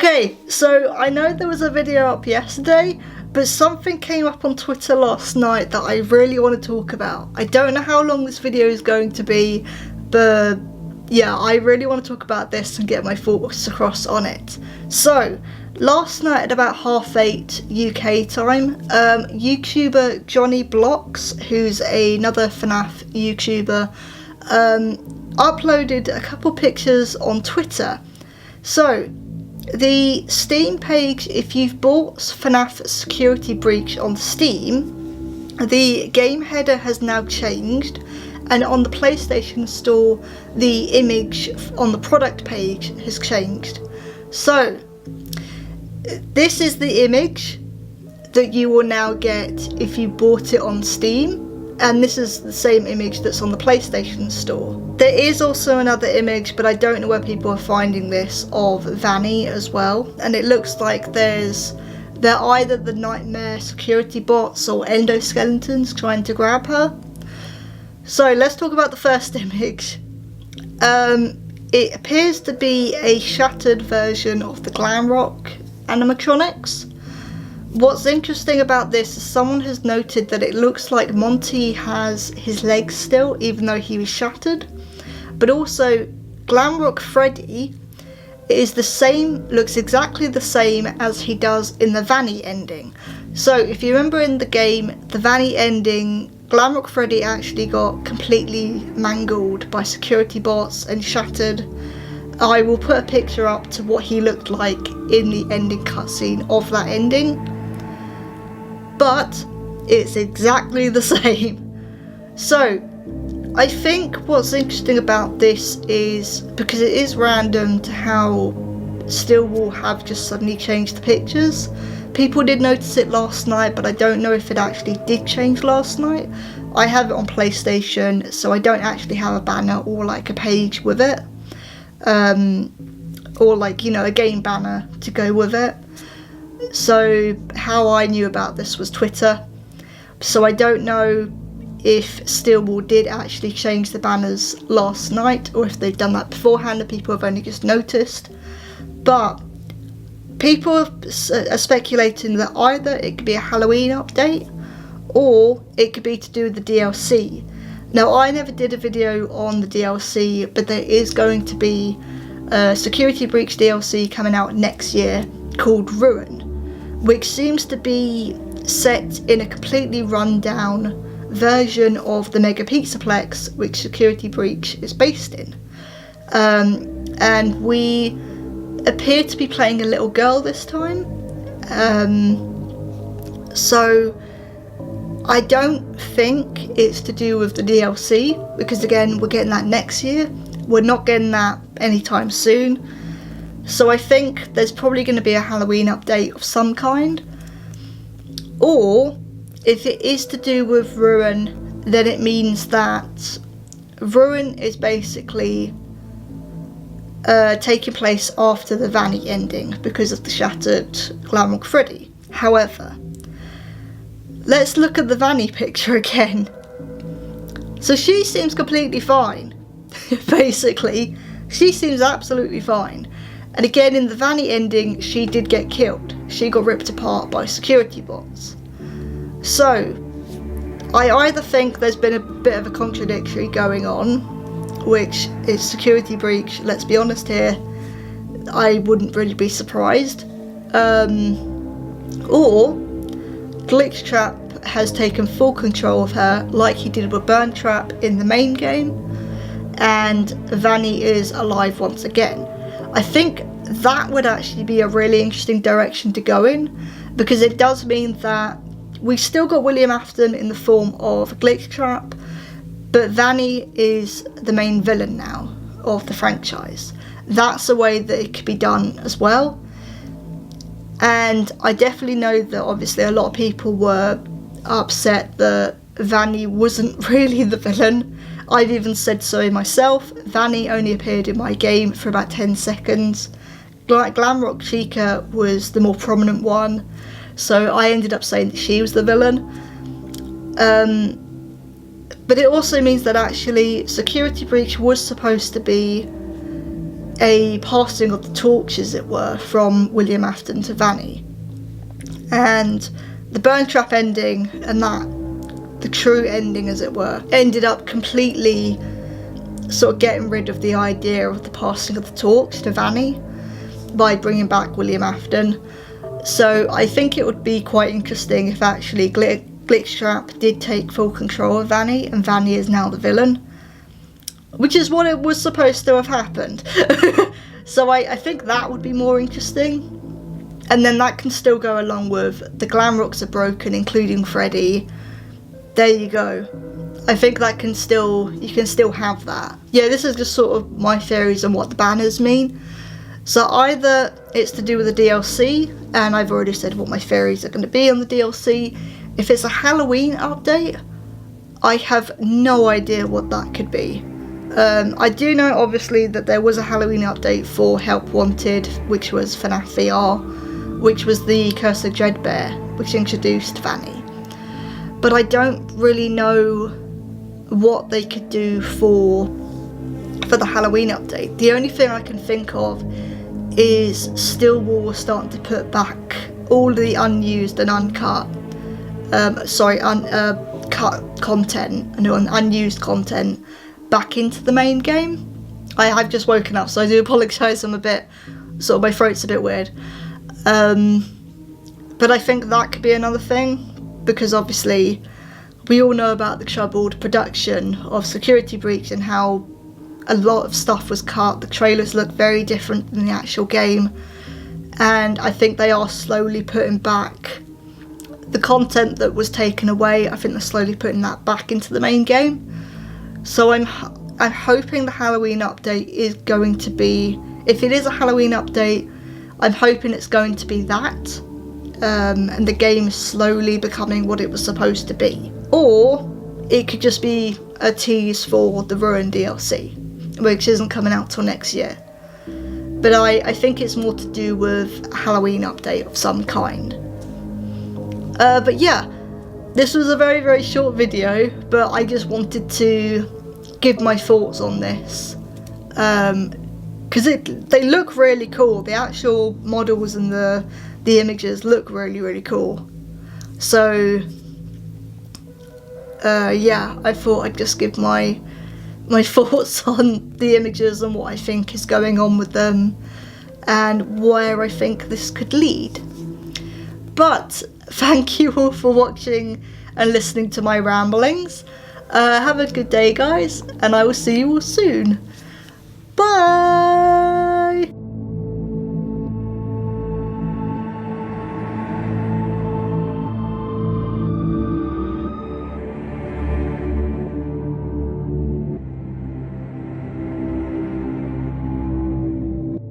Okay, so I know there was a video up yesterday, but something came up on Twitter last night that I really want to talk about. I don't know how long this video is going to be, but yeah, I really want to talk about this and get my thoughts across on it. So, last night at about 8:30 UK time, YouTuber Johnny Blocks, who's another FNAF YouTuber, uploaded a couple pictures on Twitter. So, the Steam page, if you've bought FNAF Security Breach on Steam, the game header has now changed, and on the PlayStation Store, the image on the product page has changed. So, this is the image that you will now get if you bought it on Steam, and this is the same image that's on the PlayStation Store. There is also another image, but I don't know where people are finding this, of Vanny as well, and it looks like they're either the Nightmare security bots or endoskeletons trying to grab her. So let's talk about the first image. It appears to be a shattered version of the Glamrock animatronics. What's interesting about this is someone has noted that it looks like Monty has his legs still, even though he was shattered. But also, Glamrock Freddy is the same, looks exactly the same as he does in the Vanny ending. So if you remember in the game, the Vanny ending, Glamrock Freddy actually got completely mangled by security bots and shattered. I will put a picture up to what he looked like in the ending cutscene of that ending. But it's exactly the same. So, I think what's interesting about this is, because it is random to how Stillwall have just suddenly changed the pictures. People did notice it last night, but I don't know if it actually did change last night. I have it on PlayStation, so I don't actually have a banner or like a page with it. Or like, you know, a game banner to go with it. So how I knew about this was Twitter. So I don't know if Stillwall did actually change the banners last night, or if they've done that beforehand and people have only just noticed. But people are speculating that either it could be a Halloween update, or it could be to do with the DLC. Now, I never did a video on the DLC, but there is going to be a Security Breach DLC coming out next year called Ruin, which seems to be set in a completely run-down version of the Mega Pizzaplex, which Security Breach is based in. And we appear to be playing a little girl this time. So I don't think it's to do with the DLC, because again, we're getting that next year. We're not getting that anytime soon. So I think there's probably going to be a Halloween update of some kind. Or, if it is to do with Ruin, then it means that Ruin is basically taking place after the Vanny ending because of the shattered Glamrock Freddy. However, let's look at the Vanny picture again. So she seems completely fine. Basically, she seems absolutely fine. And again, in the Vanny ending, she did get killed. She got ripped apart by security bots. So, I either think there's been a bit of a contradictory going on, which is Security Breach, let's be honest here, I wouldn't really be surprised. Or, Glitchtrap has taken full control of her, like he did with Burntrap in the main game, and Vanny is alive once again. I think that would actually be a really interesting direction to go in, because it does mean that we've still got William Afton in the form of Glitchtrap, but Vanny is the main villain now of the franchise. That's a way that it could be done as well. And I definitely know that obviously a lot of people were upset that Vanny wasn't really the villain. I've even said so myself. Vanny only appeared in my game for about 10 seconds. Glamrock Chica was the more prominent one, so I ended up saying that she was the villain. But it also means that actually Security Breach was supposed to be a passing of the torch, as it were, from William Afton to Vanni. And the Burn Trap ending and the true ending, as it were, ended up completely sort of getting rid of the idea of the passing of the torch to Vanni by bringing back William Afton. So I think it would be quite interesting if actually Glitchtrap did take full control of Vanni, and Vanni is now the villain, which is what it was supposed to have happened. So I think that would be more interesting. And then that can still go along with the Glamrocks are broken, including Freddy. There you go. I think that you can still have that. Yeah, this is just sort of my theories on what the banners mean. So either it's to do with the DLC, and I've already said what my theories are going to be on the DLC. If it's a Halloween update, I have no idea what that could be. I do know, obviously, that there was a Halloween update for Help Wanted, which was FNAF VR, which was the Curse of Dreadbear, which introduced Vanni. But I don't really know what they could do for the Halloween update. The only thing I can think of is Stillwell starting to put back all the unused and uncut, cut content and unused content back into the main game. I've just woken up, so I do apologise. I'm a bit, sort of, my throat's a bit weird. But I think that could be another thing, because obviously we all know about the troubled production of Security Breach and how a lot of stuff was cut. The trailers look very different than the actual game, and I think they are slowly putting back the content that was taken away. I think they're slowly putting that back into the main game. So I'm hoping the Halloween update is going to be, if it is a Halloween update, I'm hoping it's going to be that, and the game is slowly becoming what it was supposed to be. Or it could just be a tease for the Ruin DLC, which isn't coming out till next year. But I think it's more to do with a Halloween update of some kind. But yeah, this was a very, very short video, but I just wanted to give my thoughts on this. Because they look really cool. The actual models and the images look really, really cool. So yeah, I thought I'd just give my thoughts on the images and what I think is going on with them and where I think this could lead. But thank you all for watching and listening to my ramblings. Have a good day, guys, and I will see you all soon. Bye!